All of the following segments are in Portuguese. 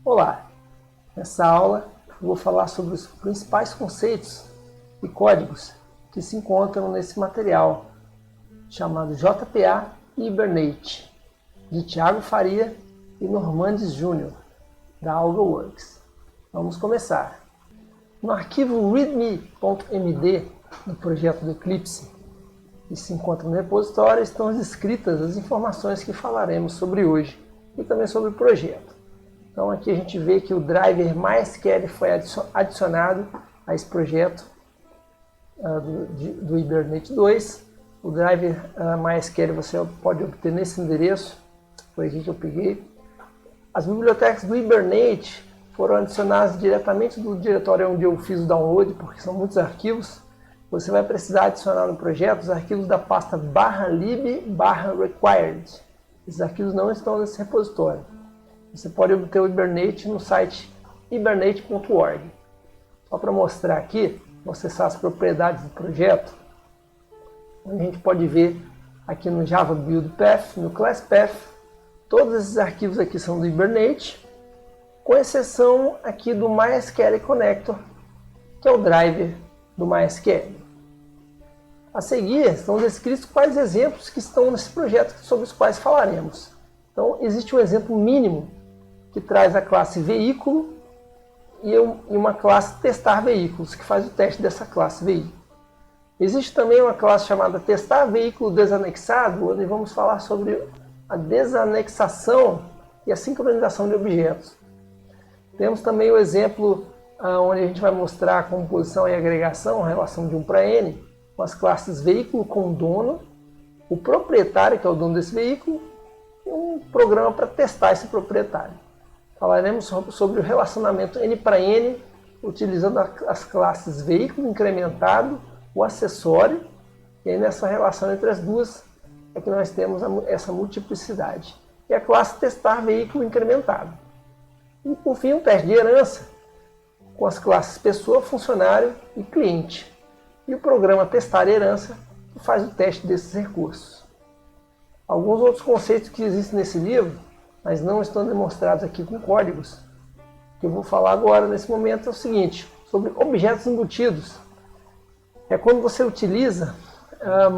Olá! Nessa aula eu vou falar sobre os principais conceitos e códigos que se encontram nesse material chamado JPA Hibernate, de Thiago Faria e Normandes Júnior, da AlgaWorks. Vamos começar. No arquivo readme.md do projeto do Eclipse, que se encontra no repositório, estão descritas as informações que falaremos sobre hoje e também sobre o projeto. Então aqui a gente vê que o driver MySQL foi adicionado a esse projeto do Hibernate 2. O driver MySQL você pode obter nesse endereço, foi aqui que eu peguei. As bibliotecas do Hibernate foram adicionadas diretamente do diretório onde eu fiz o download, porque são muitos arquivos. Você vai precisar adicionar no projeto os arquivos da pasta /lib/required. Esses arquivos não estão nesse repositório. Você pode obter o Hibernate no site hibernate.org. Só para mostrar aqui, vou acessar as propriedades do projeto. A gente pode ver aqui no Java Build Path, no Class Path, todos esses arquivos aqui são do Hibernate, com exceção aqui do MySQL Connector, que é o driver do MySQL. A seguir estão descritos quais exemplos que estão nesse projeto sobre os quais falaremos. Então existe um exemplo mínimo que traz a classe veículo e uma classe testar veículos, que faz o teste dessa classe veículo. Existe também uma classe chamada testar veículo desanexado, onde vamos falar sobre a desanexação e a sincronização de objetos. Temos também o exemplo onde a gente vai mostrar a composição e agregação, a relação de 1 para N, com as classes veículo com dono, o proprietário, que é o dono desse veículo, e um programa para testar esse proprietário. Falaremos sobre o relacionamento N para N, utilizando as classes veículo incrementado, o acessório, e aí nessa relação entre as duas é que nós temos essa multiplicidade. E a classe testar veículo incrementado. E por fim, um teste de herança, com as classes pessoa, funcionário e cliente. E o programa testar herança, que faz o teste desses recursos. Alguns outros conceitos que existem nesse livro, mas não estão demonstrados aqui com códigos, que eu vou falar agora nesse momento, é o seguinte, sobre objetos embutidos. É quando você utiliza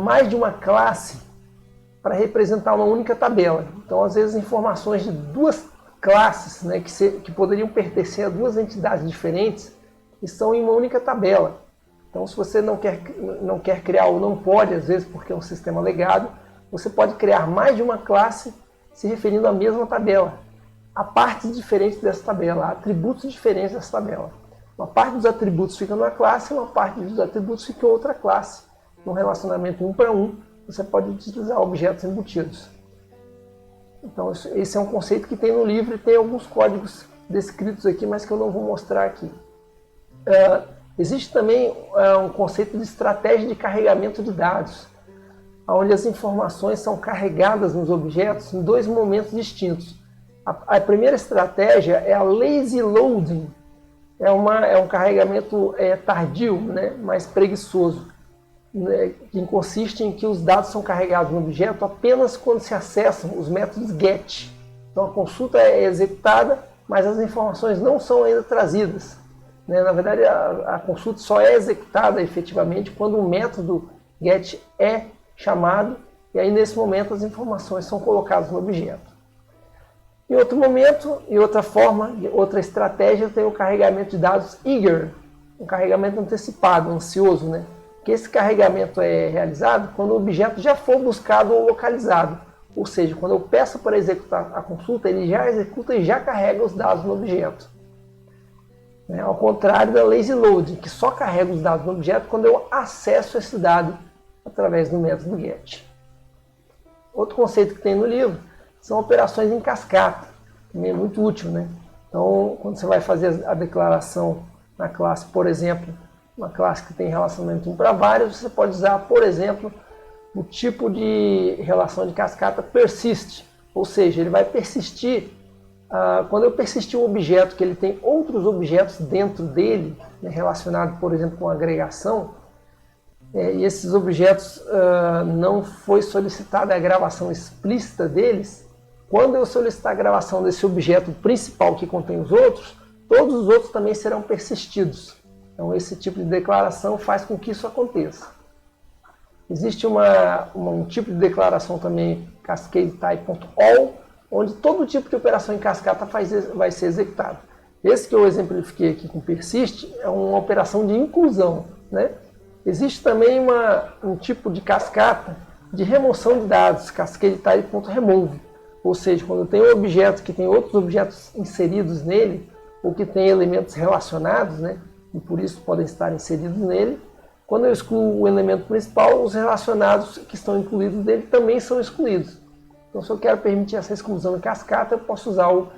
mais de uma classe para representar uma única tabela. Então, às vezes, informações de duas classes, né, que poderiam pertencer a duas entidades diferentes, estão em uma única tabela. Então, se você não quer criar ou não pode, às vezes porque é um sistema legado, você pode criar mais de uma classe se referindo à mesma tabela. Há partes diferentes dessa tabela, há atributos diferentes dessa tabela. Uma parte dos atributos fica numa classe, uma parte dos atributos fica em outra classe. No relacionamento 1 para 1, você pode utilizar objetos embutidos. Então, esse é um conceito que tem no livro e tem alguns códigos descritos aqui, mas que eu não vou mostrar aqui. Existe também um conceito de estratégia de carregamento de dados, onde as informações são carregadas nos objetos em dois momentos distintos. A primeira estratégia é a lazy loading, é um carregamento tardio, né, mais preguiçoso, né, que consiste em que os dados são carregados no objeto apenas quando se acessam os métodos GET. Então a consulta é executada, mas as informações não são ainda trazidas. Né? Na verdade, a consulta só é executada efetivamente quando o método GET é chamado, e aí nesse momento as informações são colocadas no objeto. Em outro momento, em outra forma, outra estratégia, tem o carregamento de dados eager, um carregamento antecipado, ansioso, né? Que esse carregamento é realizado quando o objeto já for buscado ou localizado. Ou seja, quando eu peço para executar a consulta, ele já executa e já carrega os dados no objeto. Ao contrário da lazy load, que só carrega os dados no objeto quando eu acesso esse dado através do método GET. Outro conceito que tem no livro são operações em cascata, também é muito útil, né? Então, quando você vai fazer a declaração na classe, por exemplo, uma classe que tem relacionamento 1 para vários, você pode usar, por exemplo, o tipo de relação de cascata persist, ou seja, ele vai persistir, quando eu persistir um objeto que ele tem outros objetos dentro dele, né, relacionado, por exemplo, com agregação, e esses objetos não foi solicitada a gravação explícita deles, quando eu solicitar a gravação desse objeto principal que contém os outros, todos os outros também serão persistidos. Então esse tipo de declaração faz com que isso aconteça. Existe um tipo de declaração também, cascadeType.all, onde todo tipo de operação em cascata vai ser executado. Esse que eu exemplifiquei aqui com persist é uma operação de inclusão, né? Existe também um tipo de cascata de remoção de dados, cascadeType.remove. Ou seja, quando eu tenho um objeto que tem outros objetos inseridos nele, ou que tem elementos relacionados, né? E por isso podem estar inseridos nele, quando eu excluo o elemento principal, os relacionados que estão incluídos nele também são excluídos. Então, se eu quero permitir essa exclusão em cascata, eu posso usar o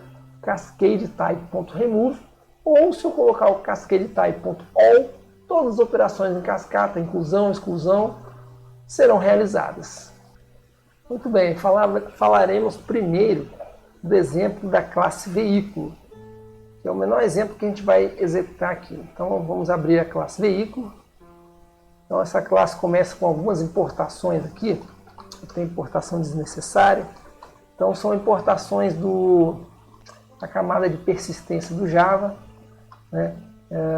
cascadeType.remove, ou se eu colocar o cascadeType.all, todas as operações em cascata, inclusão, exclusão, serão realizadas. Muito bem, falaremos primeiro do exemplo da classe veículo, que é o menor exemplo que a gente vai executar aqui. Então, vamos abrir a classe veículo. Então, essa classe começa com algumas importações aqui. Tem importação desnecessária. Então, são importações da camada de persistência do Java, né?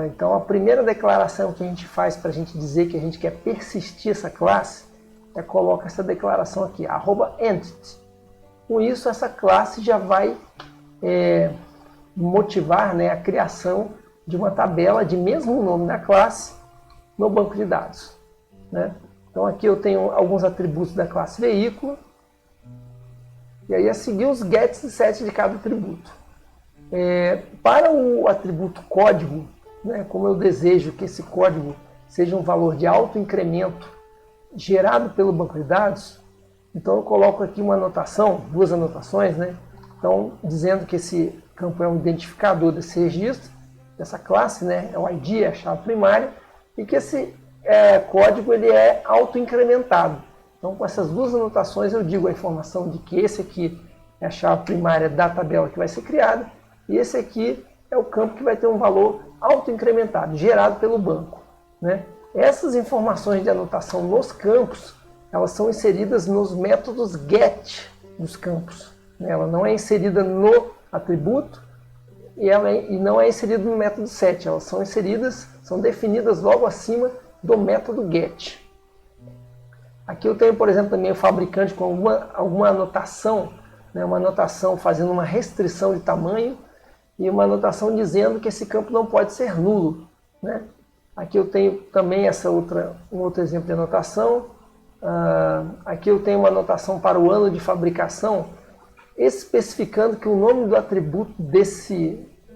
Então, a primeira declaração que a gente faz para a gente dizer que a gente quer persistir essa classe coloca essa declaração aqui, @entity. Com isso, essa classe já vai motivar, né, a criação de uma tabela de mesmo nome da classe no banco de dados, né? Então aqui eu tenho alguns atributos da classe veículo, e aí a seguir os gets e sets de cada atributo. Para o atributo código, né, como eu desejo que esse código seja um valor de alto incremento gerado pelo banco de dados, então eu coloco aqui uma anotação, duas anotações, né? Então, dizendo que esse campo é um identificador desse registro, dessa classe, né? É o ID, é a chave primária, e que esse código ele é auto-incrementado. Então, com essas duas anotações, eu digo a informação de que esse aqui é a chave primária da tabela que vai ser criada, e esse aqui é o campo que vai ter um valor auto-incrementado, gerado pelo banco, né? Essas informações de anotação nos campos, elas são inseridas nos métodos get dos campos, né? Ela não é inserida no atributo e não é inserida no método set. Elas são definidas logo acima do método get. Aqui eu tenho, por exemplo, também o fabricante com alguma anotação, né? Uma anotação fazendo uma restrição de tamanho e uma anotação dizendo que esse campo não pode ser nulo, né? Aqui eu tenho também um outro exemplo de anotação. Aqui eu tenho uma anotação para o ano de fabricação, especificando que o nome do atributo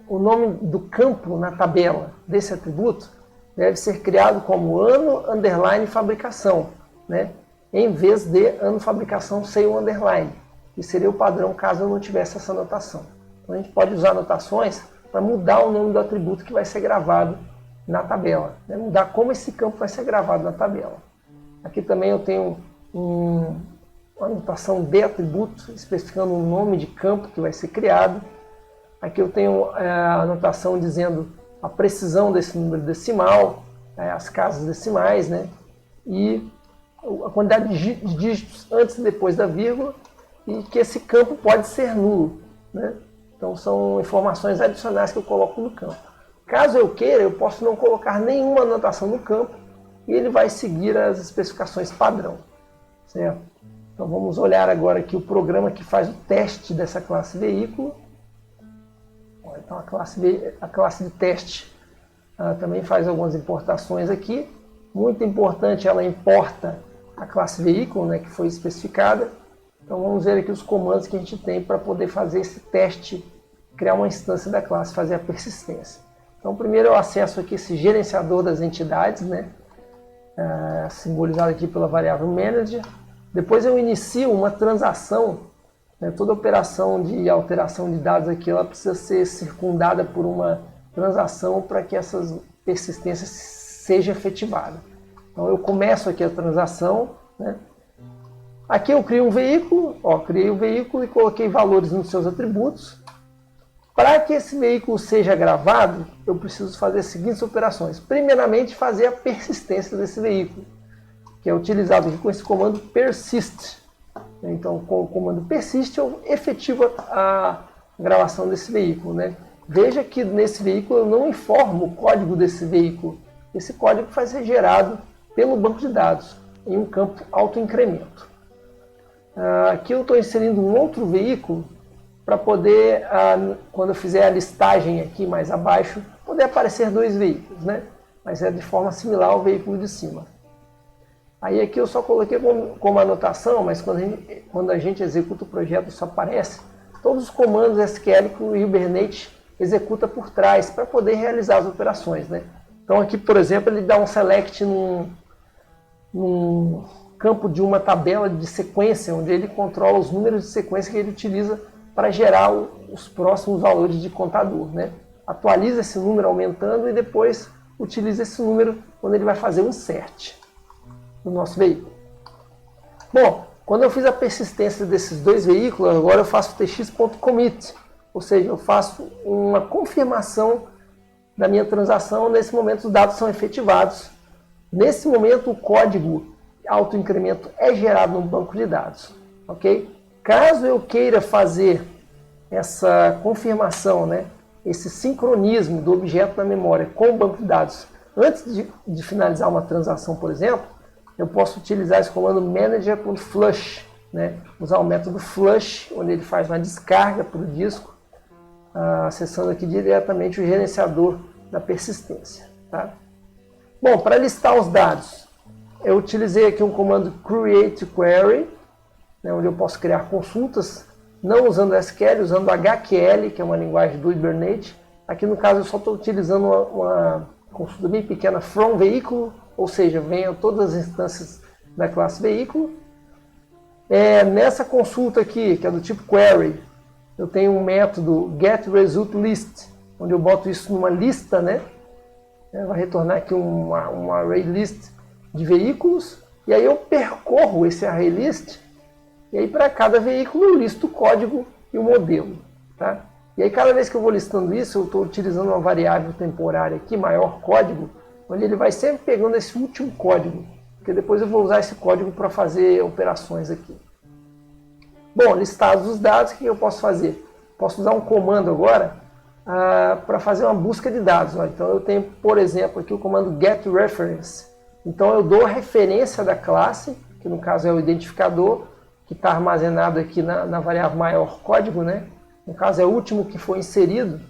o nome do campo na tabela desse atributo deve ser criado como ano underline fabricação, né? Em vez de ano fabricação sem o underline, que seria o padrão caso eu não tivesse essa anotação. Então a gente pode usar anotações para mudar o nome do atributo que vai ser gravado na tabela, né? Mudar como esse campo vai ser gravado na tabela. Aqui também eu tenho uma anotação de atributo, especificando o nome de campo que vai ser criado. Aqui eu tenho a anotação dizendo a precisão desse número decimal, as casas decimais, né? E a quantidade de dígitos antes e depois da vírgula, e que esse campo pode ser nulo, né? Então são informações adicionais que eu coloco no campo. Caso eu queira, eu posso não colocar nenhuma anotação no campo e ele vai seguir as especificações padrão, certo? Então vamos olhar agora aqui o programa que faz o teste dessa classe veículo. Então a classe de teste também faz algumas importações aqui. Muito importante, ela importa a classe veículo, né, que foi especificada. Então vamos ver aqui os comandos que a gente tem para poder fazer esse teste, criar uma instância da classe, fazer a persistência. Então primeiro eu acesso aqui esse gerenciador das entidades, né, simbolizado aqui pela variável manager. Depois eu inicio uma transação, né, toda operação de alteração de dados aqui ela precisa ser circundada por uma transação para que essas persistências seja efetivada. Então eu começo aqui a transação, né? Aqui eu crio um veículo, criei o veículo e coloquei valores nos seus atributos. Para que esse veículo seja gravado, eu preciso fazer as seguintes operações. Primeiramente, fazer a persistência desse veículo, que é utilizado aqui com esse comando persist. Então, com o comando persist, eu efetivo a gravação desse veículo, né? Veja que nesse veículo eu não informo o código desse veículo. Esse código vai ser gerado pelo banco de dados em um campo autoincremento. Aqui eu estou inserindo um outro veículo para poder, quando eu fizer a listagem aqui mais abaixo, poder aparecer dois veículos, né? Mas é de forma similar ao veículo de cima. Aí aqui eu só coloquei como anotação, mas quando a gente executa o projeto isso aparece todos os comandos SQL que o Hibernate executa por trás para poder realizar as operações, né? Então aqui, por exemplo, ele dá um select num campo de uma tabela de sequência, onde ele controla os números de sequência que ele utiliza para gerar os próximos valores de contador, né? Atualiza esse número aumentando e depois utiliza esse número quando ele vai fazer o insert no nosso veículo. Bom, quando eu fiz a persistência desses dois veículos, agora eu faço tx.commit, ou seja, eu faço uma confirmação da minha transação. Nesse momento os dados são efetivados. Nesse momento o código autoincremento é gerado no banco de dados, ok? Caso eu queira fazer essa confirmação, né, esse sincronismo do objeto na memória com o banco de dados antes de finalizar uma transação, por exemplo, eu posso utilizar esse comando manager.flush, né? Usar o método flush, onde ele faz uma descarga para o disco, acessando aqui diretamente o gerenciador da persistência. Tá? Bom, para listar os dados, eu utilizei aqui um comando createQuery, né, onde eu posso criar consultas, não usando SQL, usando HQL, que é uma linguagem do Hibernate. Aqui no caso eu só estou utilizando uma consulta bem pequena from veículo, ou seja, venham todas as instâncias da classe veículo. Nessa consulta aqui, que é do tipo query, eu tenho um método getResultList, onde eu boto isso numa lista, né? Vai retornar aqui um array list de veículos, e aí eu percorro esse array list, e aí para cada veículo eu listo o código e o modelo. Tá? E aí cada vez que eu vou listando isso, eu estou utilizando uma variável temporária aqui, maior código, onde ele vai sempre pegando esse último código, porque depois eu vou usar esse código para fazer operações aqui. Bom, listados os dados, o que eu posso fazer? Posso usar um comando agora para fazer uma busca de dados. Ó. Então eu tenho, por exemplo, aqui o comando getReference. Então eu dou a referência da classe, que no caso é o identificador, que está armazenado aqui na variável maior código, né? No caso é o último que foi inserido,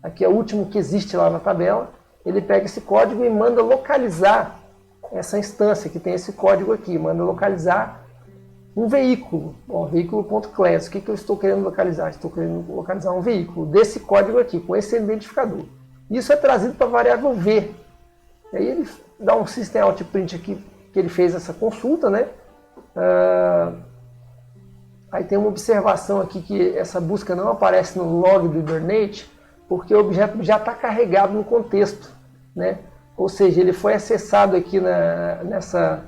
aqui é o último que existe lá na tabela. Ele pega esse código e manda localizar essa instância que tem esse código aqui, manda localizar um veículo, veículo.class. O que eu estou querendo localizar? Estou querendo localizar um veículo desse código aqui, com esse identificador. Isso é trazido para a variável v. E aí ele dá um system out print aqui, que ele fez essa consulta, né? Aí tem uma observação aqui que essa busca não aparece no log do Hibernate, porque o objeto já está carregado no contexto, né? Ou seja, ele foi acessado aqui nessa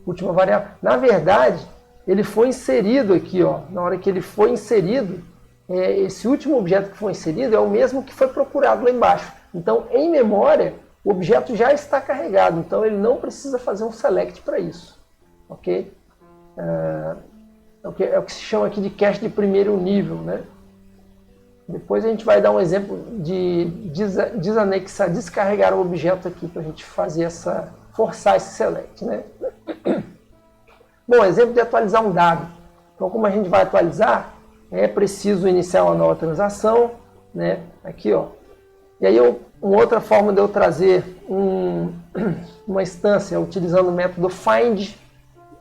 última variável. Na verdade, ele foi inserido aqui, ó. Na hora que ele foi inserido, esse último objeto que foi inserido é o mesmo que foi procurado lá embaixo. Então, em memória, o objeto já está carregado, então ele não precisa fazer um select para isso. Ok? É o que se chama aqui de cache de primeiro nível, né? Depois a gente vai dar um exemplo de desanexar, descarregar o objeto aqui para a gente forçar esse select, né? Bom, exemplo de atualizar um dado. Então, como a gente vai atualizar, é preciso iniciar uma nova transação, né? Aqui, ó. E aí, uma outra forma de eu trazer uma instância utilizando o método find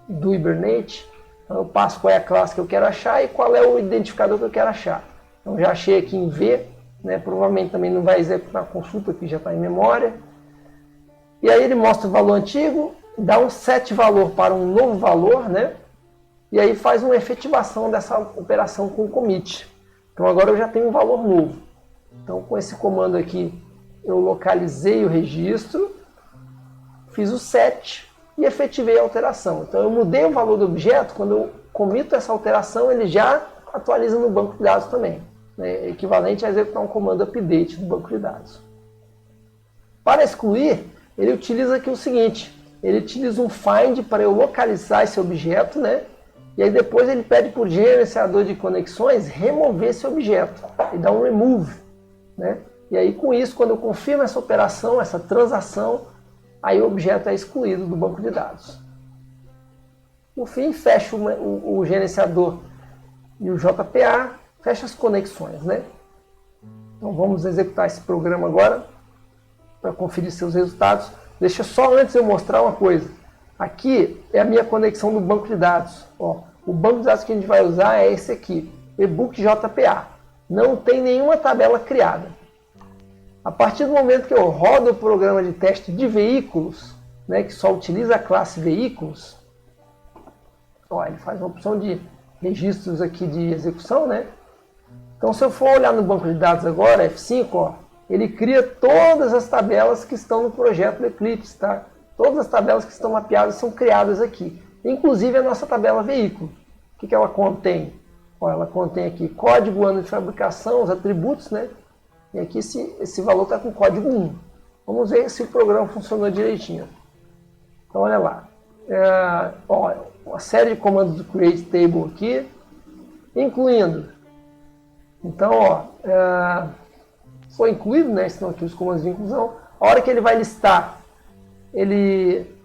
do Hibernate. Então, eu passo qual é a classe que eu quero achar e qual é o identificador que eu quero achar. Então, já achei aqui em V, né? Provavelmente também não vai executar a consulta, que já está em memória. E aí ele mostra o valor antigo, dá um set valor para um novo valor, né? E aí faz uma efetivação dessa operação com o commit. Então agora eu já tenho um valor novo. Então com esse comando aqui eu localizei o registro, fiz o set e efetivei a alteração. Então eu mudei o valor do objeto, quando eu comito essa alteração ele já atualiza no banco de dados também. Né? Equivalente a executar um comando update do banco de dados. Para excluir, ele utiliza aqui o seguinte: ele utiliza um find para eu localizar esse objeto, né? E aí depois ele pede para o gerenciador de conexões remover esse objeto e dar um remove, né? E aí com isso, quando eu confirmo essa operação, essa transação, aí o objeto é excluído do banco de dados. No fim, fecho o gerenciador e o JPA, fecha as conexões, né? Então vamos executar esse programa agora para conferir seus resultados. Deixa só antes eu mostrar uma coisa. Aqui é a minha conexão do banco de dados. Ó, o banco de dados que a gente vai usar é esse aqui, ebook JPA. Não tem nenhuma tabela criada. A partir do momento que eu rodo o programa de teste de veículos, né, que só utiliza a classe veículos, ó, ele faz uma opção de registros aqui de execução, né? Então, se eu for olhar no banco de dados agora, F5, ó, ele cria todas as tabelas que estão no projeto do Eclipse, tá? Todas as tabelas que estão mapeadas são criadas aqui, inclusive a nossa tabela veículo. O que ela contém? Ó, ela contém aqui código, ano de fabricação, os atributos, né? E aqui esse valor está com código 1. Vamos ver se o programa funcionou direitinho. Então, olha lá. Ó, uma série de comandos do create table aqui, incluindo. Então, ó, foi incluído, né? Estão aqui os comandos de inclusão. A hora que ele vai listar,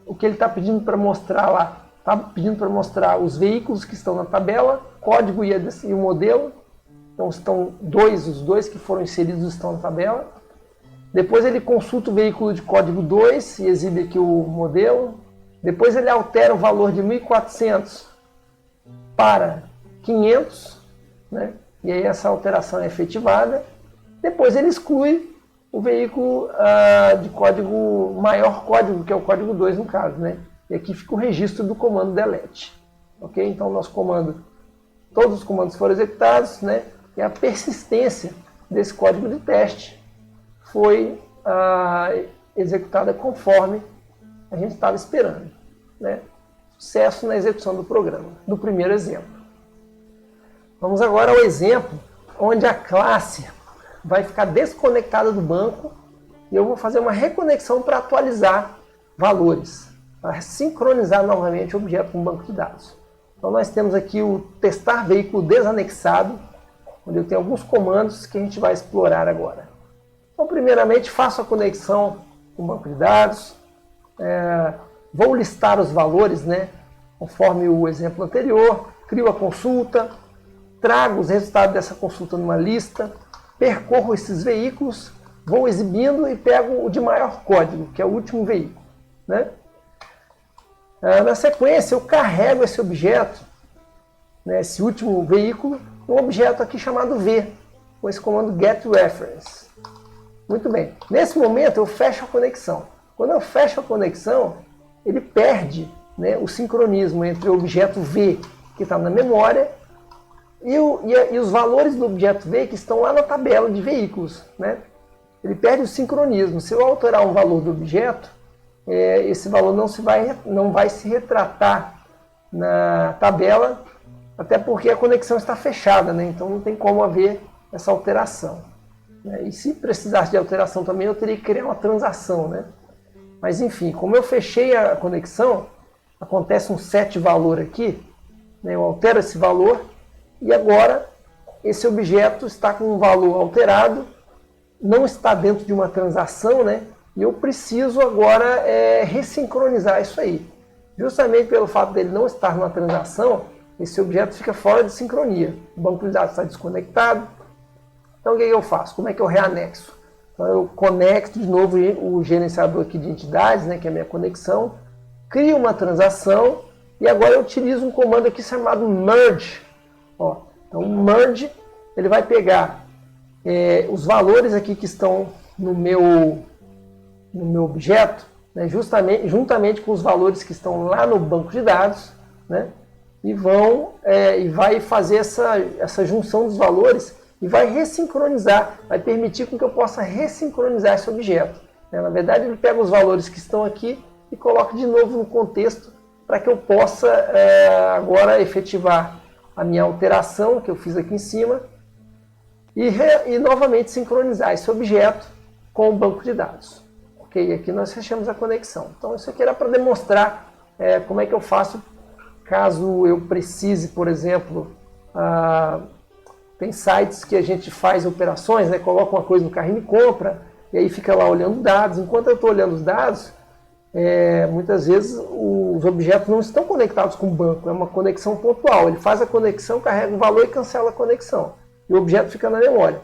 o que ele está pedindo para mostrar lá, está pedindo para mostrar os veículos que estão na tabela, código e o modelo. Então estão os dois que foram inseridos estão na tabela. Depois ele consulta o veículo de código 2 e exibe aqui o modelo. Depois ele altera o valor de 1.400 para 500, né? E aí essa alteração é efetivada. Depois ele exclui o veículo de código maior código, que é o código 2 no caso, né? E aqui fica o registro do comando delete. Ok? Então nosso comando, todos os comandos foram executados, né? E a persistência desse código de teste foi executada conforme a gente estava esperando, né? Sucesso na execução do programa, do primeiro exemplo. Vamos agora ao exemplo onde a classe vai ficar desconectada do banco e eu vou fazer uma reconexão para atualizar valores, para sincronizar novamente o objeto com o banco de dados. Então nós temos aqui o testar veículo desanexado, onde eu tenho alguns comandos que a gente vai explorar agora. Então, primeiramente, faço a conexão com o banco de dados, vou listar os valores, né, conforme o exemplo anterior, crio a consulta, trago os resultados dessa consulta numa lista, percorro esses veículos, vou exibindo e pego o de maior código, que é o último veículo, né? Na sequência, eu carrego esse objeto, né, esse último veículo, um objeto aqui chamado V, com esse comando getReference. Muito bem. Nesse momento eu fecho a conexão. Quando eu fecho a conexão, ele perde, né, o sincronismo entre o objeto V, que está na memória, e os valores do objeto V que estão lá na tabela de veículos, né? Ele perde o sincronismo. Se eu alterar um valor do objeto, esse valor não vai se retratar na tabela, até porque a conexão está fechada, né? Então não tem como haver essa alteração. E se precisasse de alteração também, eu teria que criar uma transação, né? Mas enfim, como eu fechei a conexão, acontece um set valor aqui, né? Eu altero esse valor e agora esse objeto está com um valor alterado, não está dentro de uma transação, né? E eu preciso agora ressincronizar isso aí. Justamente pelo fato dele não estar numa transação, esse objeto fica fora de sincronia. O banco de dados está desconectado. Então o que eu faço? Como é que eu reanexo? Então eu conecto de novo o gerenciador aqui de entidades, né, que é a minha conexão, crio uma transação e agora eu utilizo um comando aqui chamado merge. Ó, então o merge, ele vai pegar os valores aqui que estão no meu objeto, né, juntamente com os valores que estão lá no banco de dados, né, e vai fazer essa junção dos valores e vai ressincronizar, vai permitir com que eu possa ressincronizar esse objeto. Na verdade, ele pega os valores que estão aqui e coloca de novo no contexto para que eu possa agora efetivar a minha alteração que eu fiz aqui em cima e novamente sincronizar esse objeto com o banco de dados. Ok? Aqui nós fechamos a conexão. Então isso aqui era para demonstrar como é que eu faço caso eu precise, por exemplo, tem sites que a gente faz operações, né? Coloca uma coisa no carrinho e compra, e aí fica lá olhando dados. Enquanto eu estou olhando os dados, muitas vezes os objetos não estão conectados com o banco, é uma conexão pontual. Ele faz a conexão, carrega o valor e cancela a conexão. E o objeto fica na memória.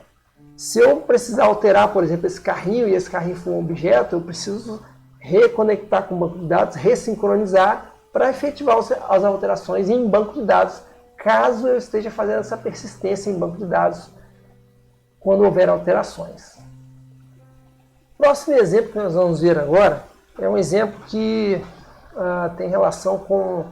Se eu precisar alterar, por exemplo, esse carrinho, e esse carrinho for um objeto, eu preciso reconectar com o banco de dados, ressincronizar, para efetivar as alterações em banco de dados, caso eu esteja fazendo essa persistência em banco de dados, quando houver alterações. Próximo exemplo que nós vamos ver agora é um exemplo que tem relação com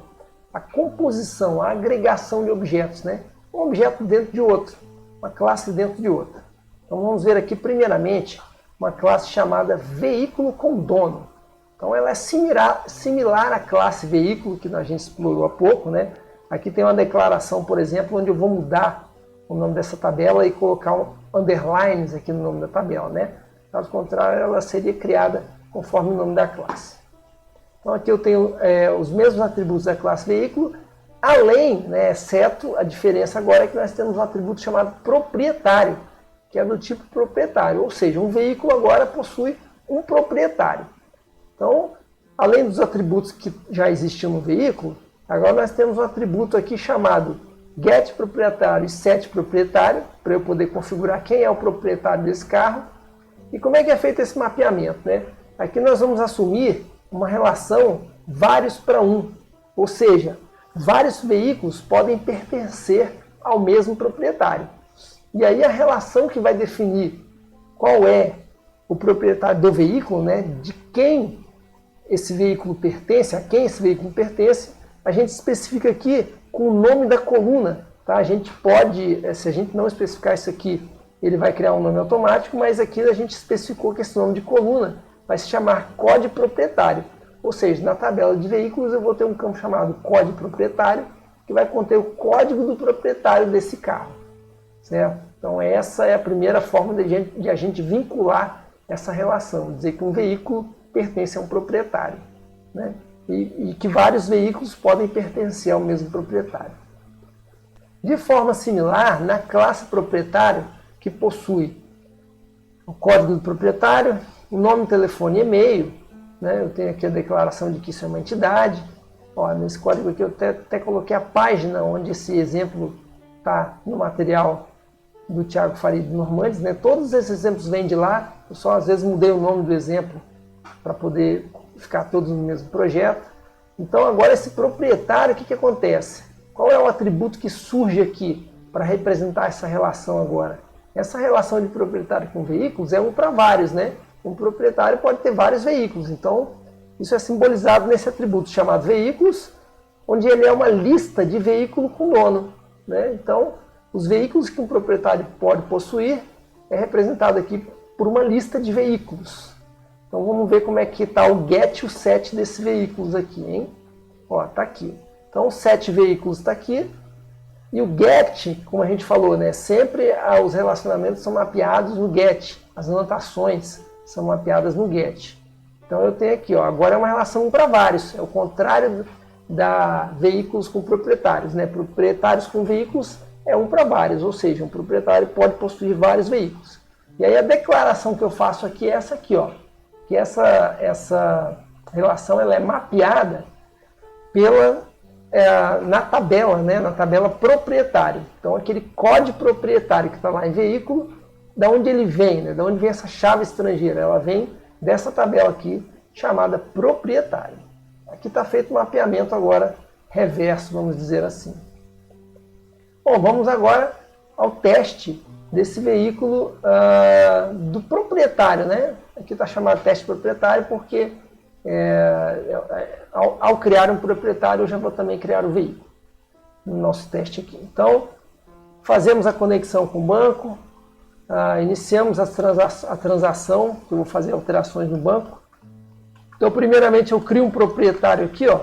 a composição, a agregação de objetos, né? Um objeto dentro de outro, uma classe dentro de outra. Então vamos ver aqui primeiramente uma classe chamada veículo com dono. Então ela é similar à classe veículo que a gente explorou há pouco, né? Aqui tem uma declaração, por exemplo, onde eu vou mudar o nome dessa tabela e colocar underlines aqui no nome da tabela, né? Caso contrário, ela seria criada conforme o nome da classe. Então aqui eu tenho os mesmos atributos da classe veículo, além, né, exceto a diferença agora é que nós temos um atributo chamado proprietário, que é do tipo proprietário, ou seja, um veículo agora possui um proprietário. Então, além dos atributos que já existiam no veículo, agora nós temos um atributo aqui chamado getProprietário e setProprietário, para eu poder configurar quem é o proprietário desse carro. E como é que é feito esse mapeamento, né? Aqui nós vamos assumir uma relação vários para um, ou seja, vários veículos podem pertencer ao mesmo proprietário. E aí a relação que vai definir qual é o proprietário do veículo, né, de quem esse veículo pertence, a quem esse veículo pertence, a gente especifica aqui com o nome da coluna. Tá? A gente pode, se a gente não especificar isso aqui, ele vai criar um nome automático, mas aqui a gente especificou que esse nome de coluna vai se chamar código proprietário. Ou seja, na tabela de veículos eu vou ter um campo chamado código proprietário, que vai conter o código do proprietário desse carro. Certo? Então essa é a primeira forma de a gente vincular essa relação, dizer que um veículo pertence a um proprietário, né? E que vários veículos podem pertencer ao mesmo proprietário. De forma similar, na classe proprietário, que possui o código do proprietário, o nome, telefone e e-mail, né? Eu tenho aqui a declaração de que isso é uma entidade. Ó, nesse código aqui eu até coloquei a página onde esse exemplo está no material do Thiago Faria de Normandes, né? Todos esses exemplos vêm de lá, eu só às vezes mudei o nome do exemplo para poder ficar todos no mesmo projeto. Então agora esse proprietário, o que acontece? Qual é o atributo que surge aqui para representar essa relação agora? Essa relação de proprietário com veículos é um para vários, né? Um proprietário pode ter vários veículos, então isso é simbolizado nesse atributo chamado veículos, onde ele é uma lista de veículo com dono, né? Então os veículos que um proprietário pode possuir é representado aqui por uma lista de veículos. Então vamos ver como é que está o get e o set desses veículos aqui, hein? Ó, tá aqui. Então o set veículos está aqui. E o get, como a gente falou, né? Sempre os relacionamentos são mapeados no get. As anotações são mapeadas no get. Então eu tenho aqui, ó, agora é uma relação para vários. É o contrário da veículos com proprietários, né? Proprietários com veículos é um para vários, ou seja, um proprietário pode possuir vários veículos. E aí a declaração que eu faço aqui é essa aqui, ó, que essa relação ela é mapeada na tabela, né, na tabela proprietário. Então aquele código proprietário que está lá em veículo, da onde ele vem, né, da onde vem essa chave estrangeira? Ela vem dessa tabela aqui chamada proprietário. Aqui está feito o mapeamento agora reverso, vamos dizer assim. Bom, vamos agora ao teste desse veículo do proprietário, né? Aqui está chamado teste proprietário porque ao criar um proprietário eu já vou também criar o veículo no nosso teste aqui. Então, fazemos a conexão com o banco, iniciamos a transação, que eu vou fazer alterações no banco. Então, primeiramente eu crio um proprietário aqui, ó,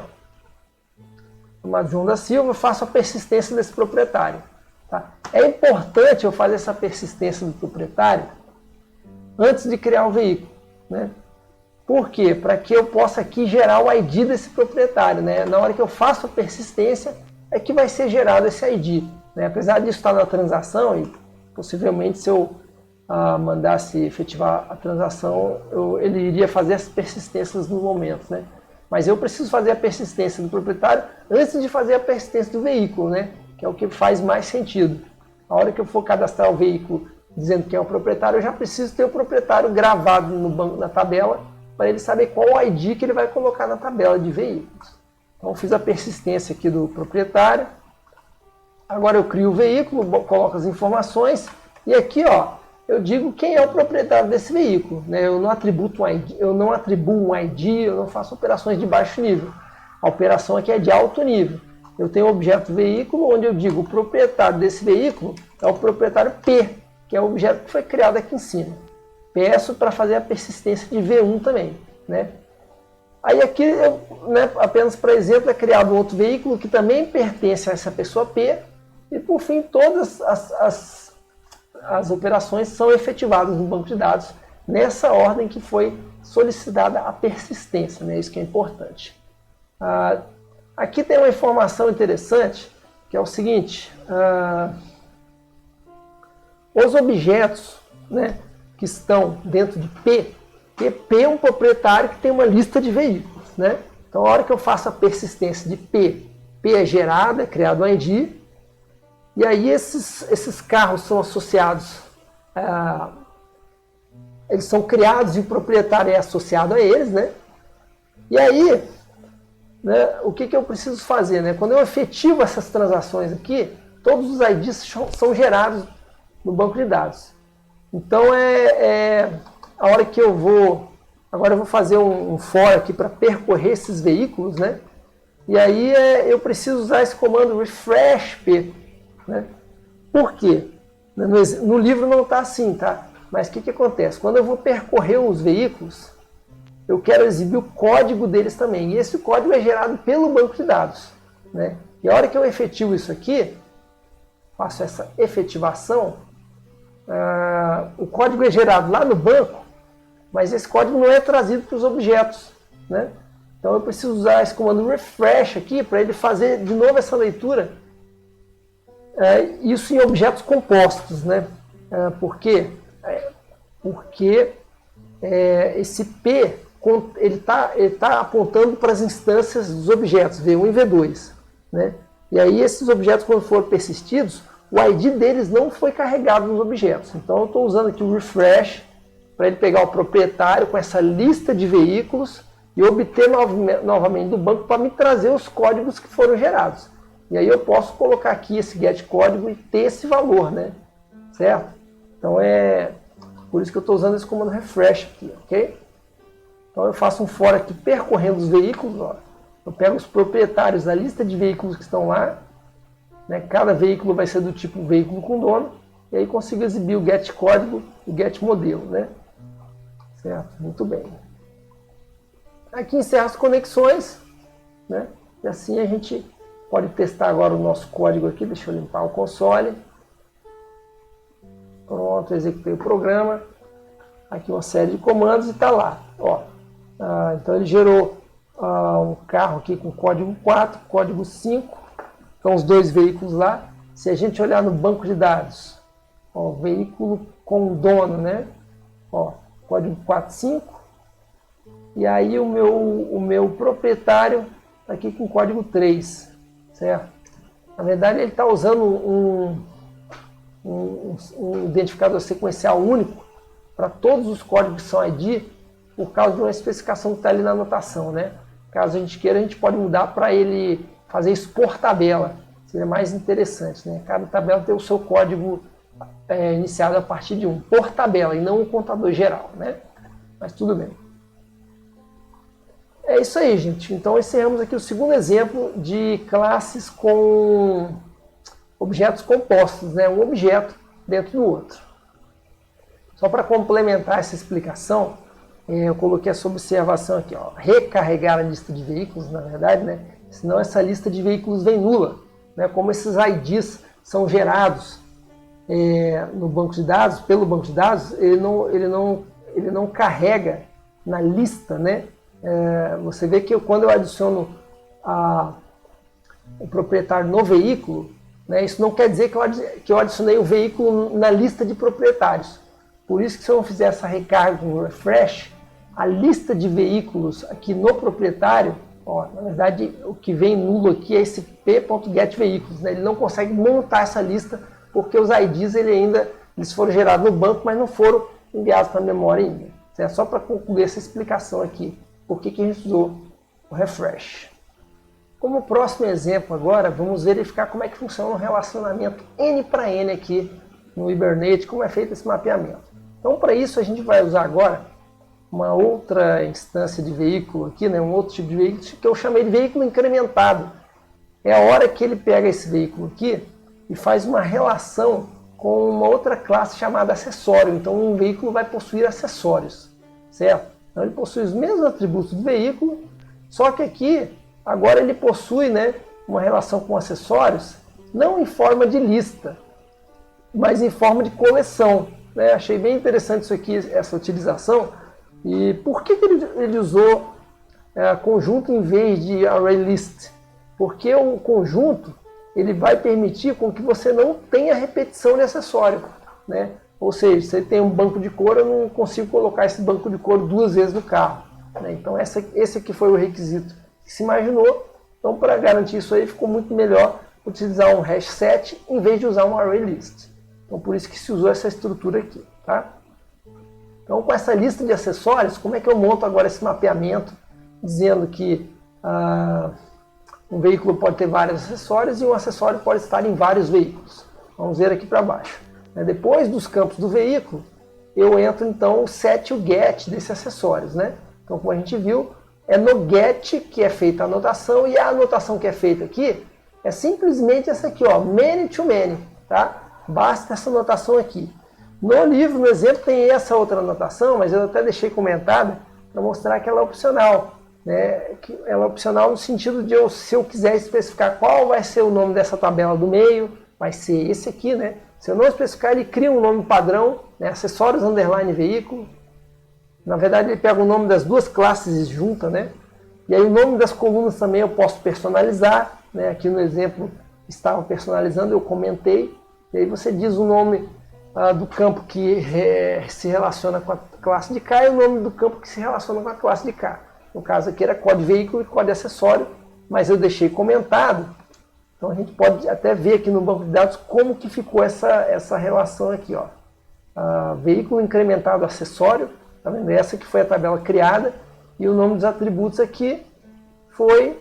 chamado João da Silva, faço a persistência desse proprietário. Tá? É importante eu fazer essa persistência do proprietário antes de criar o veículo, né? Por quê? Para que eu possa aqui gerar o ID desse proprietário, né? Na hora que eu faço a persistência, é que vai ser gerado esse ID, né? Apesar disso estar na transação, e possivelmente se eu mandasse efetivar a transação, ele iria fazer as persistências no momento, né? Mas eu preciso fazer a persistência do proprietário antes de fazer a persistência do veículo, né? Que é o que faz mais sentido. A hora que eu for cadastrar o veículo dizendo que é o proprietário, eu já preciso ter o proprietário gravado no banco, na tabela, para ele saber qual o ID que ele vai colocar na tabela de veículos. Então eu fiz a persistência aqui do proprietário. Agora eu crio o veículo, coloco as informações e aqui, ó, eu digo quem é o proprietário desse veículo, né? Eu não atribuo um ID, eu não faço operações de baixo nível. A operação aqui é de alto nível. Eu tenho o objeto veículo, onde eu digo o proprietário desse veículo é o proprietário P, que é o objeto que foi criado aqui em cima. Peço para fazer a persistência de V1 também, né? Aí aqui, apenas para exemplo, é criado um outro veículo que também pertence a essa pessoa P, e por fim todas as operações são efetivadas no banco de dados nessa ordem que foi solicitada a persistência, né? Isso que é importante. Aqui tem uma informação interessante, que é o seguinte, os objetos, né, que estão dentro de P, P é um proprietário que tem uma lista de veículos, né? Então, a hora que eu faço a persistência de P, P é gerado, é criado um ID, e aí esses carros são associados, eles são criados e o proprietário é associado a eles, né? E aí, né, o que eu preciso fazer, né? Quando eu efetivo essas transações aqui, todos os IDs são gerados no banco de dados. Então, a hora que eu vou... Agora eu vou fazer um for aqui para percorrer esses veículos, né? E aí eu preciso usar esse comando refresh p, né? Por quê? No livro não está assim, tá? Mas o que acontece? Quando eu vou percorrer os veículos, eu quero exibir o código deles também. E esse código é gerado pelo banco de dados, né? E a hora que eu efetivo isso aqui, faço essa efetivação, o código é gerado lá no banco, mas esse código não é trazido para os objetos, né? Então eu preciso usar esse comando refresh aqui para ele fazer de novo essa leitura, isso em objetos compostos, né? Por quê? Porque esse P ele tá apontando para as instâncias dos objetos V1 e V2, né? E aí esses objetos, quando forem persistidos, o ID deles não foi carregado nos objetos. Então eu estou usando aqui o refresh para ele pegar o proprietário com essa lista de veículos e obter novamente do banco para me trazer os códigos que foram gerados. E aí eu posso colocar aqui esse get código e ter esse valor, né? Certo? Então por isso que eu estou usando esse comando refresh aqui, ok? Então eu faço um for aqui percorrendo os veículos, ó. Eu pego os proprietários da lista de veículos que estão lá, né? Cada veículo vai ser do tipo veículo com dono, e aí consigo exibir o get código e o get modelo, né? Certo? Muito bem. Aqui encerra as conexões, né? E assim a gente pode testar agora o nosso código aqui. Deixa eu limpar o console. Pronto, executei o programa. Aqui uma série de comandos e está lá. Ó, então ele gerou um carro aqui com código 4, código 5. Então os dois veículos lá. Se a gente olhar no banco de dados, ó, veículo com dono, né? Ó, código 45. E aí o meu proprietário está aqui com código 3, certo? Na verdade ele está usando um identificador sequencial único para todos os códigos que são ID, por causa de uma especificação que está ali na anotação, né? Caso a gente queira, a gente pode mudar para ele fazer isso por tabela, seria mais interessante, né? Cada tabela tem o seu código iniciado a partir de por tabela, e não um contador geral, né? Mas tudo bem. É isso aí, gente. Então encerramos aqui o segundo exemplo de classes com objetos compostos, né? Um objeto dentro do outro. Só para complementar essa explicação, eu coloquei essa observação aqui, ó. Recarregar a lista de veículos, na verdade, né? Senão essa lista de veículos vem nula, né? Como esses IDs são gerados no banco de dados, pelo banco de dados, ele não carrega na lista, né? Você vê que quando eu adiciono o proprietário no veículo, né, isso não quer dizer que eu adicionei o veículo na lista de proprietários. Por isso que se eu não fizer essa recarga com refresh, a lista de veículos aqui no proprietário, ó, na verdade o que vem nulo aqui é esse p.getVeículos, né? Ele não consegue montar essa lista porque os IDs eles foram gerados no banco, mas não foram enviados para a memória ainda. É só para concluir essa explicação aqui, por que a gente usou o refresh. Como próximo exemplo agora, vamos verificar como é que funciona o relacionamento N para N aqui no Hibernate, como é feito esse mapeamento. Então para isso a gente vai usar agora uma outra instância de veículo aqui, né, um outro tipo de veículo que eu chamei de veículo incrementado. É a hora que ele pega esse veículo aqui e faz uma relação com uma outra classe chamada acessório. Então um veículo vai possuir acessórios, certo? Então ele possui os mesmos atributos do veículo, só que aqui agora ele possui, né, uma relação com acessórios não em forma de lista, mas em forma de coleção, né? Achei bem interessante isso aqui, essa utilização. E por que ele usou conjunto em vez de ArrayList? Porque o conjunto ele vai permitir com que você não tenha repetição de acessório, né? Ou seja, se ele tem um banco de couro, eu não consigo colocar esse banco de couro 2 vezes no carro, né? Então esse aqui foi o requisito que se imaginou. Então para garantir isso aí ficou muito melhor utilizar um hash set em vez de usar um ArrayList. Então por isso que se usou essa estrutura aqui, tá? Então com essa lista de acessórios, como é que eu monto agora esse mapeamento dizendo que um veículo pode ter vários acessórios e um acessório pode estar em vários veículos? Vamos ver aqui para baixo. Depois dos campos do veículo, eu entro então o set e o get desses acessórios, né? Então como a gente viu, é no get que é feita a anotação, e a anotação que é feita aqui é simplesmente essa aqui, ó, many to many, tá? Basta essa anotação aqui. No livro, no exemplo, tem essa outra anotação, mas eu até deixei comentada para mostrar que ela é opcional, né? Que ela é opcional no sentido de se eu quiser especificar qual vai ser o nome dessa tabela do meio, vai ser esse aqui, né? Se eu não especificar, ele cria um nome padrão, né? Acessórios underline veículo. Na verdade, ele pega o nome das duas classes e junta, né? E aí o nome das colunas também eu posso personalizar, né? Aqui no exemplo estava personalizando, eu comentei. E aí você diz o nome do campo que se relaciona com a classe de K e o nome do campo que se relaciona com a classe de K. No caso aqui era código veículo e código acessório, mas eu deixei comentado. Então a gente pode até ver aqui no banco de dados como que ficou essa relação aqui, ó. Veículo incrementado acessório, tá vendo? Essa que foi a tabela criada, e o nome dos atributos aqui foi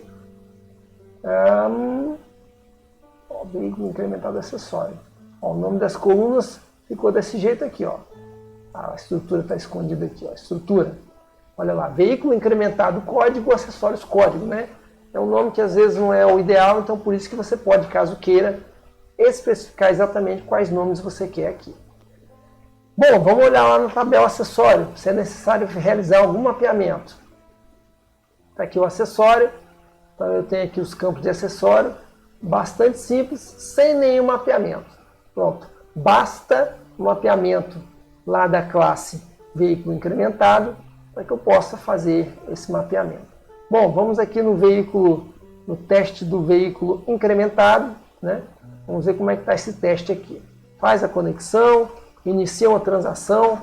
veículo incrementado acessório. Ó, o nome das colunas ficou desse jeito aqui, ó. A estrutura está escondida aqui, ó. Estrutura. Olha lá, veículo incrementado código, acessórios código, né? É um nome que às vezes não é o ideal, então por isso que você pode, caso queira, especificar exatamente quais nomes você quer aqui. Bom, vamos olhar lá na tabela acessório, se é necessário realizar algum mapeamento. Está aqui o acessório, então eu tenho aqui os campos de acessório, bastante simples, sem nenhum mapeamento. Pronto, basta o mapeamento lá da classe veículo incrementado para que eu possa fazer esse mapeamento. Bom, vamos aqui no veículo, no teste do veículo incrementado, né? Vamos ver como é que está esse teste aqui. Faz a conexão, inicia uma transação,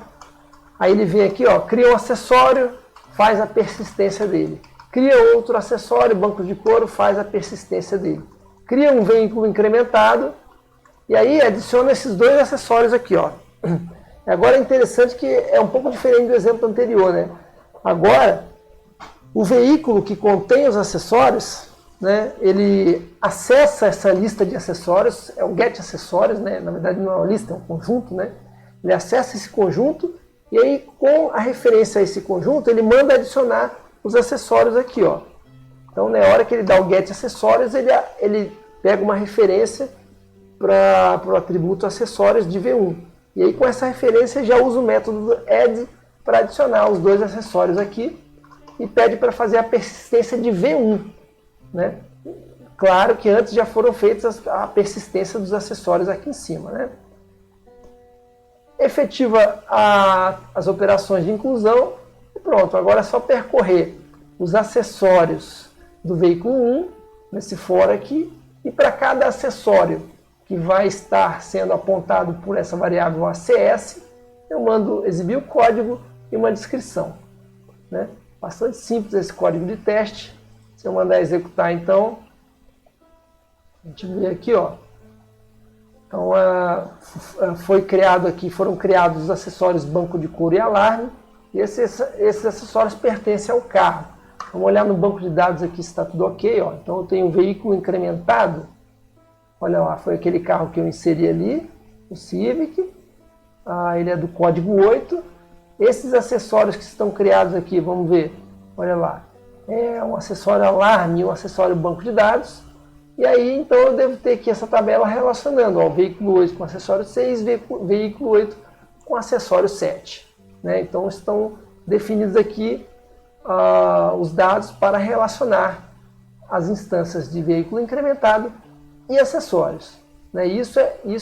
aí ele vem aqui, ó, cria um acessório, faz a persistência dele. Cria outro acessório, banco de couro, faz a persistência dele. Cria um veículo incrementado, e aí adiciona esses dois acessórios aqui, ó. Agora é interessante que é um pouco diferente do exemplo anterior, né? Agora, o veículo que contém os acessórios, né, ele acessa essa lista de acessórios, é o get acessórios, né? Na verdade não é uma lista, é um conjunto, né? Ele acessa esse conjunto e aí com a referência a esse conjunto ele manda adicionar os acessórios aqui, ó. Então na hora que ele dá o get acessórios, ele pega uma referência para o atributo acessórios de V1. E aí com essa referência já usa o método add para adicionar os dois acessórios aqui e pede para fazer a persistência de V1, né? Claro que antes já foram feitas a persistência dos acessórios aqui em cima, né? Efetiva as operações de inclusão, E pronto, agora é só percorrer os acessórios do veículo 1, nesse for aqui, e para cada acessório que vai estar sendo apontado por essa variável ACS, eu mando exibir o código e uma descrição. Né? Bastante simples esse código de teste. Se eu mandar executar, então, a gente vê aqui, ó. Então, foram criados os acessórios banco de couro e alarme, e esses acessórios pertencem ao carro. Vamos olhar no banco de dados aqui se está tudo ok. Ó. Então, eu tenho um veículo incrementado. Olha lá, foi aquele carro que eu inseri ali, o Civic. Ele é do código 8. Esses acessórios que estão criados aqui, vamos ver. Olha lá, é um acessório alarme e um acessório banco de dados. E aí, então, eu devo ter aqui essa tabela relacionando o veículo 8 com acessório 6, veículo 8 com acessório 7. Né? Então, estão definidos aqui os dados para relacionar as instâncias de veículo incrementado e acessórios. Né? Isso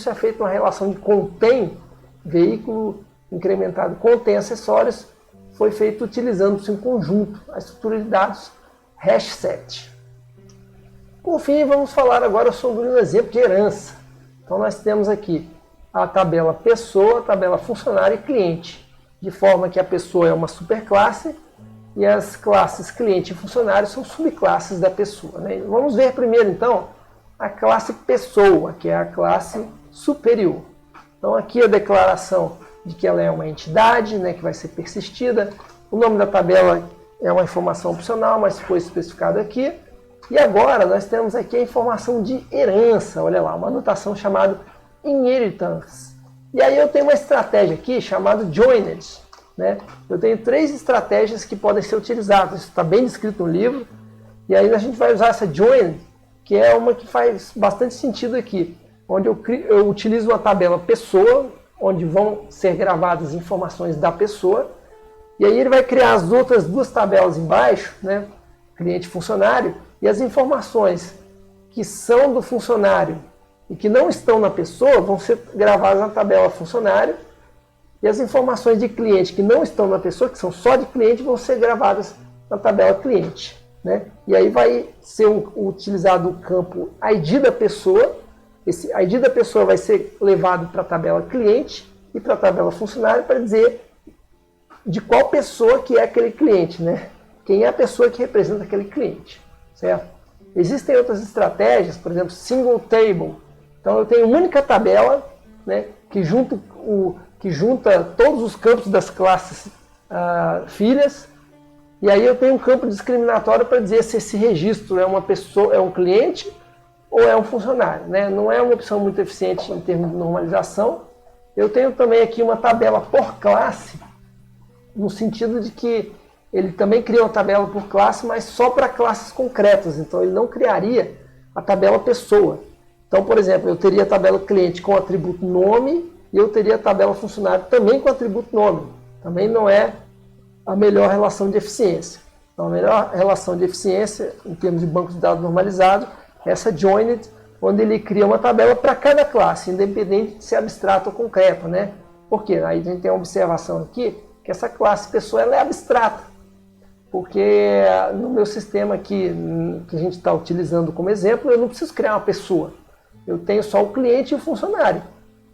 é feito uma relação de contém, veículo incrementado contém acessórios, foi feito utilizando-se um conjunto, a estrutura de dados hash7. Por fim, vamos falar agora sobre um exemplo de herança. Então nós temos aqui a tabela pessoa, a tabela funcionário e cliente, de forma que a pessoa é uma superclasse e as classes cliente e funcionário são subclasses da pessoa. Né? Vamos ver primeiro então a classe pessoa, que é a classe superior. Então aqui a declaração de que ela é uma entidade, né, que vai ser persistida. O nome da tabela é uma informação opcional, mas foi especificado aqui. E agora nós temos aqui a informação de herança, olha lá, uma anotação chamada inheritance. E aí eu tenho uma estratégia aqui chamada joined. Né? Eu tenho 3 estratégias que podem ser utilizadas, isso está bem descrito no livro. E aí a gente vai usar essa join, que é uma que faz bastante sentido aqui, onde eu utilizo uma tabela pessoa, onde vão ser gravadas informações da pessoa, e aí ele vai criar as outras 2 tabelas embaixo, né, cliente e funcionário, e as informações que são do funcionário e que não estão na pessoa vão ser gravadas na tabela funcionário, e as informações de cliente que não estão na pessoa, que são só de cliente, vão ser gravadas na tabela cliente. Né? E aí vai ser utilizado o campo ID da pessoa. Esse ID da pessoa vai ser levado para a tabela cliente e para a tabela funcionário para dizer de qual pessoa que é aquele cliente, né? Quem é a pessoa que representa aquele cliente, certo? Existem outras estratégias, por exemplo, single table. Então eu tenho uma única tabela, né, que junta todos os campos das classes filhas, e aí eu tenho um campo discriminatório para dizer se esse registro é uma pessoa, é um cliente ou é um funcionário. Né? Não é uma opção muito eficiente em termos de normalização. Eu tenho também aqui uma tabela por classe, no sentido de que ele também cria uma tabela por classe, mas só para classes concretas. Então ele não criaria a tabela pessoa. Então, por exemplo, eu teria a tabela cliente com o atributo nome e eu teria a tabela funcionário também com o atributo nome. Também não é a melhor relação de eficiência. Então, a melhor relação de eficiência, em termos de banco de dados normalizado, é essa joined, onde ele cria uma tabela para cada classe, independente de ser abstrato ou concreto. Né? Por quê? Aí a gente tem uma observação aqui, que essa classe pessoa ela é abstrata. Porque no meu sistema aqui, que a gente está utilizando como exemplo, eu não preciso criar uma pessoa. Eu tenho só o cliente e o funcionário.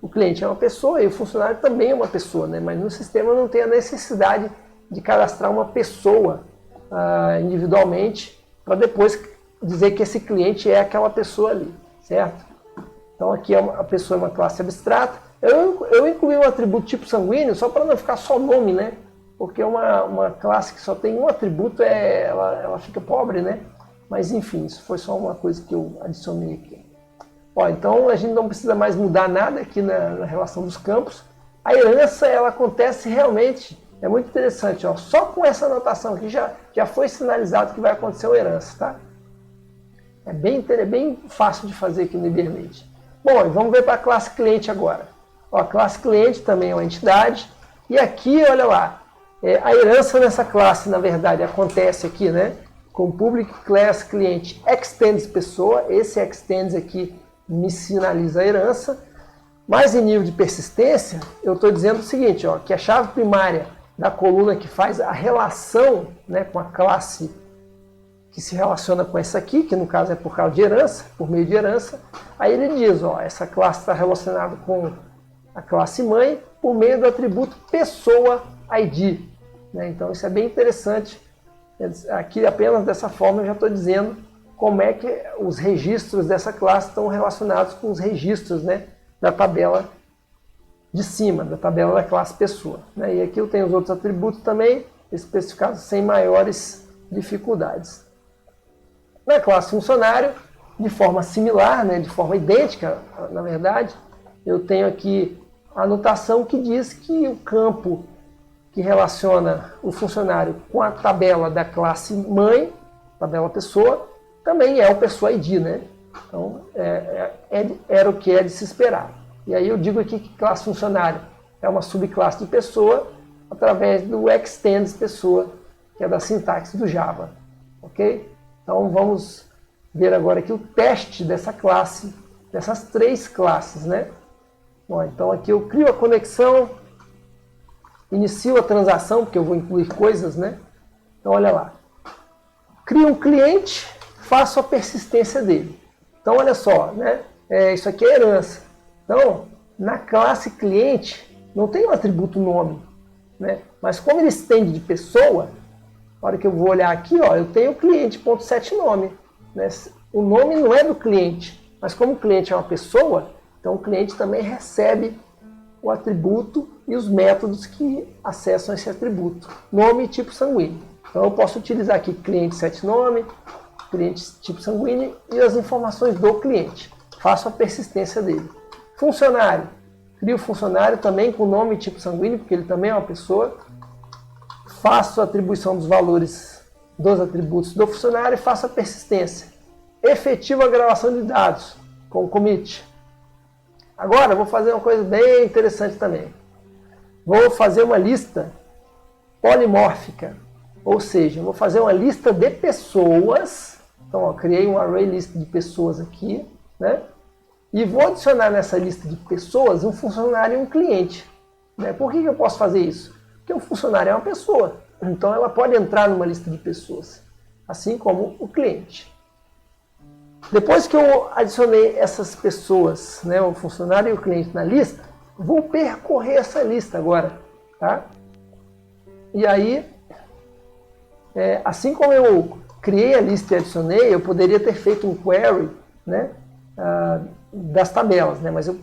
O cliente é uma pessoa e o funcionário também é uma pessoa. Né? Mas no sistema eu não tenho a necessidade de cadastrar uma pessoa individualmente para depois dizer que esse cliente é aquela pessoa ali, certo? Então aqui a pessoa é uma classe abstrata. Eu incluí um atributo tipo sanguíneo só para não ficar só nome, né? Porque uma classe que só tem um atributo, ela fica pobre, né? Mas enfim, isso foi só uma coisa que eu adicionei aqui. Ó, então a gente não precisa mais mudar nada aqui na relação dos campos. A herança ela acontece realmente. É muito interessante, ó. Só com essa anotação aqui já foi sinalizado que vai acontecer uma herança, tá? É bem fácil de fazer aqui no Hibernate. Bom, vamos ver para a classe cliente agora. Ó, a classe cliente também é uma entidade. E aqui, olha lá, a herança nessa classe, na verdade, acontece aqui, né? Com public class cliente extends pessoa. Esse extends aqui me sinaliza a herança. Mas em nível de persistência, eu estou dizendo o seguinte, ó, que a chave primária da coluna que faz a relação, né, com a classe que se relaciona com essa aqui, que no caso é por causa de herança, por meio de herança. Aí ele diz, ó, essa classe está relacionada com a classe mãe por meio do atributo pessoa ID. Né? Então isso é bem interessante. Aqui apenas dessa forma eu já estou dizendo como é que os registros dessa classe estão relacionados com os registros, né, da tabela de cima, da tabela da classe pessoa. Né? E aqui eu tenho os outros atributos também, especificados sem maiores dificuldades. Na classe funcionário, de forma similar, né, de forma idêntica, na verdade, eu tenho aqui a anotação que diz que o campo que relaciona o funcionário com a tabela da classe mãe, tabela pessoa, também é o pessoa ID, né? Então, era o que é de se esperar. E aí eu digo aqui que classe funcionário é uma subclasse de pessoa através do extends pessoa, que é da sintaxe do Java. Ok? Então vamos ver agora aqui o teste dessa classe, dessas três classes, né? Bom, então aqui eu crio a conexão, inicio a transação, porque eu vou incluir coisas, né? Então olha lá. Crio um cliente, faço a persistência dele. Então olha só, né? Isso aqui é herança. Então, na classe cliente, não tem um atributo nome, né? Mas como ele estende de pessoa, na hora que eu vou olhar aqui, ó, eu tenho cliente.setNome. Né? O nome não é do cliente, mas como o cliente é uma pessoa, então o cliente também recebe o atributo e os métodos que acessam esse atributo. Nome e tipo sanguíneo. Então eu posso utilizar aqui cliente.setNome, cliente tipo sanguíneo e as informações do cliente. Faço a persistência dele. Funcionário. Crio o funcionário também com nome e tipo sanguíneo, porque ele também é uma pessoa. Faço a atribuição dos valores dos atributos do funcionário e faço a persistência. Efetiva a gravação de dados com commit. Agora vou fazer uma coisa bem interessante também. Vou fazer uma lista polimórfica, ou seja, vou fazer uma lista de pessoas. Então, ó, criei um array list de pessoas aqui, né? E vou adicionar nessa lista de pessoas um funcionário e um cliente. Né? Por que eu posso fazer isso? Porque um funcionário é uma pessoa, então ela pode entrar numa lista de pessoas, assim como o cliente. Depois que eu adicionei essas pessoas, né, o funcionário e o cliente na lista, vou percorrer essa lista agora. Tá? E aí, assim como eu criei a lista e adicionei, eu poderia ter feito um query, né, das tabelas, né, mas eu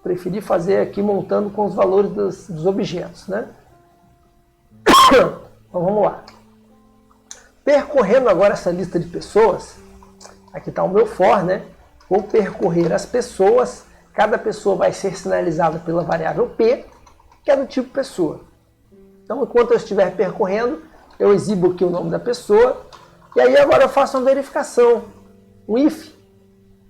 preferi fazer aqui montando com os valores dos objetos. Né? Então vamos lá. Percorrendo agora essa lista de pessoas, aqui está o meu for, né? Vou percorrer as pessoas, cada pessoa vai ser sinalizada pela variável P, que é do tipo pessoa. Então enquanto eu estiver percorrendo, eu exibo aqui o nome da pessoa, e aí agora eu faço uma verificação, um if.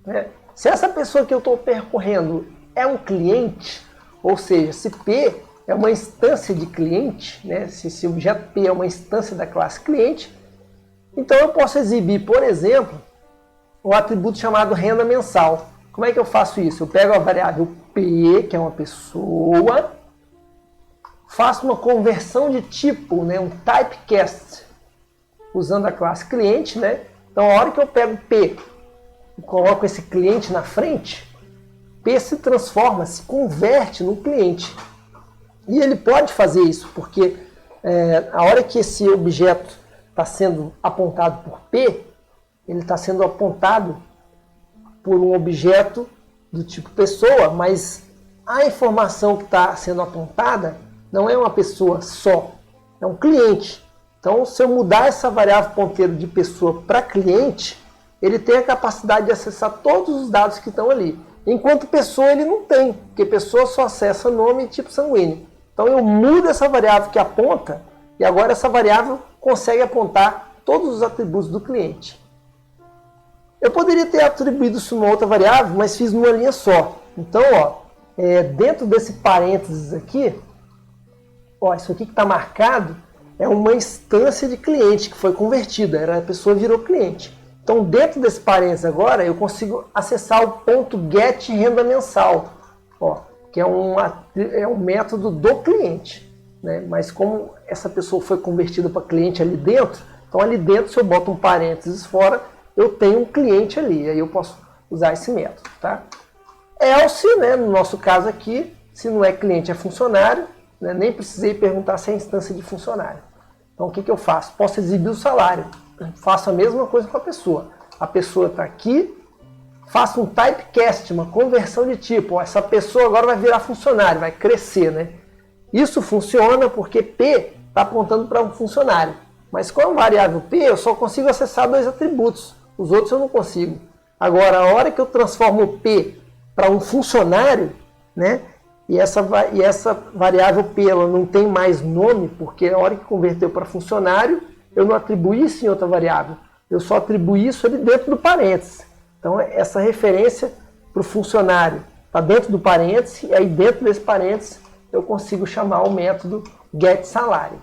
Né? Se essa pessoa que eu estou percorrendo é um cliente, ou seja, se P é uma instância de cliente, né? Se esse objeto P é uma instância da classe cliente, então eu posso exibir, por exemplo, um atributo chamado renda mensal. Como é que eu faço isso? Eu pego a variável P, que é uma pessoa, faço uma conversão de tipo, né? Um typecast, usando a classe cliente. Né? Então a hora que eu pego P e coloco esse cliente na frente, P se transforma, se converte no cliente. E ele pode fazer isso, porque a hora que esse objeto está sendo apontado por P, ele está sendo apontado por um objeto do tipo pessoa, mas a informação que está sendo apontada não é uma pessoa só, é um cliente. Então, se eu mudar essa variável ponteiro de pessoa para cliente, ele tem a capacidade de acessar todos os dados que estão ali. Enquanto pessoa ele não tem, porque pessoa só acessa nome e tipo sanguíneo. Então eu mudo essa variável que aponta e agora essa variável consegue apontar todos os atributos do cliente. Eu poderia ter atribuído isso numa outra variável, mas fiz numa linha só. Então, ó, dentro desse parênteses aqui, ó, isso aqui que está marcado é uma instância de cliente que foi convertida, a pessoa virou cliente. Então, dentro desse parênteses agora, eu consigo acessar o ponto get renda mensal, ó, que é um método do cliente. né? Mas como essa pessoa foi convertida para cliente ali dentro, então ali dentro, se eu boto um parênteses fora, eu tenho um cliente ali, aí eu posso usar esse método, tá? Else, né, no nosso caso aqui, se não é cliente, é funcionário, né, nem precisei perguntar se é instância de funcionário. Então o que eu faço? Posso exibir o salário, faço a mesma coisa com a pessoa. A pessoa está aqui, faço um typecast, uma conversão de tipo. Ó, essa pessoa agora vai virar funcionário, vai crescer, né? Isso funciona porque P está apontando para um funcionário. Mas com a variável P eu só consigo acessar 2 atributos. Os outros eu não consigo. Agora, a hora que eu transformo o P para um funcionário, né? E essa variável P ela não tem mais nome, porque a hora que converteu para funcionário, eu não atribuí isso em outra variável. Eu só atribuí isso ali dentro do parênteses. Então, essa referência para o funcionário está dentro do parênteses, e aí dentro desse parênteses eu consigo chamar o método getSalário.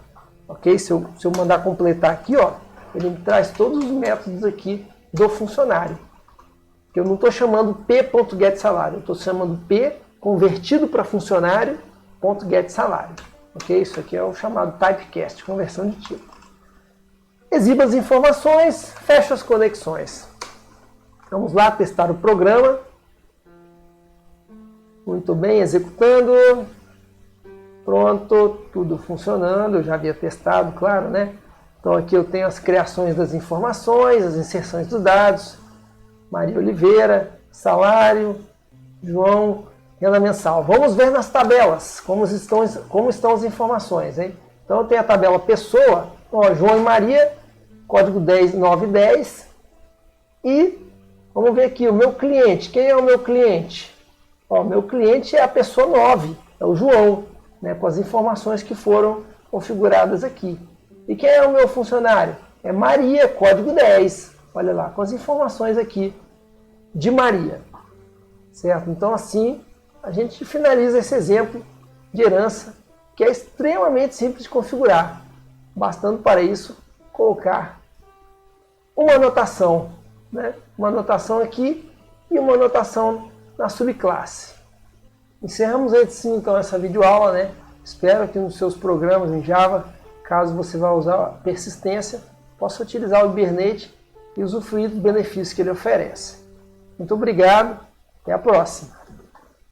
Ok? Se eu mandar completar aqui, ó, ele me traz todos os métodos aqui do funcionário. Eu não estou chamando p.getSalário, eu estou chamando p convertido para funcionário .getSalário. Ok? Isso aqui é o chamado typecast, conversão de tipo. Exiba as informações, fecha as conexões. Vamos lá testar o programa. Muito bem, executando. Pronto, tudo funcionando. Eu já havia testado, claro, né? Então aqui eu tenho as criações das informações, as inserções dos dados. Maria Oliveira, salário, João, renda mensal. Vamos ver nas tabelas como estão as informações, hein? Então eu tenho a tabela pessoa, ó, João e Maria, código 10910. E vamos ver aqui o meu cliente. Quem é o meu cliente? Ó, meu cliente é a pessoa 9, é o João, né, com as informações que foram configuradas aqui. E quem é o meu funcionário? É Maria, código 10. Olha lá, com as informações aqui de Maria. Certo? Então assim, a gente finaliza esse exemplo de herança, que é extremamente simples de configurar. Bastando para isso colocar uma anotação, né? Uma anotação aqui e uma anotação na subclasse. Encerramos assim, então essa videoaula, né? Espero que nos seus programas em Java, caso você vá usar a persistência, possa utilizar o Hibernate e usufruir dos benefícios que ele oferece. Muito obrigado, até a próxima.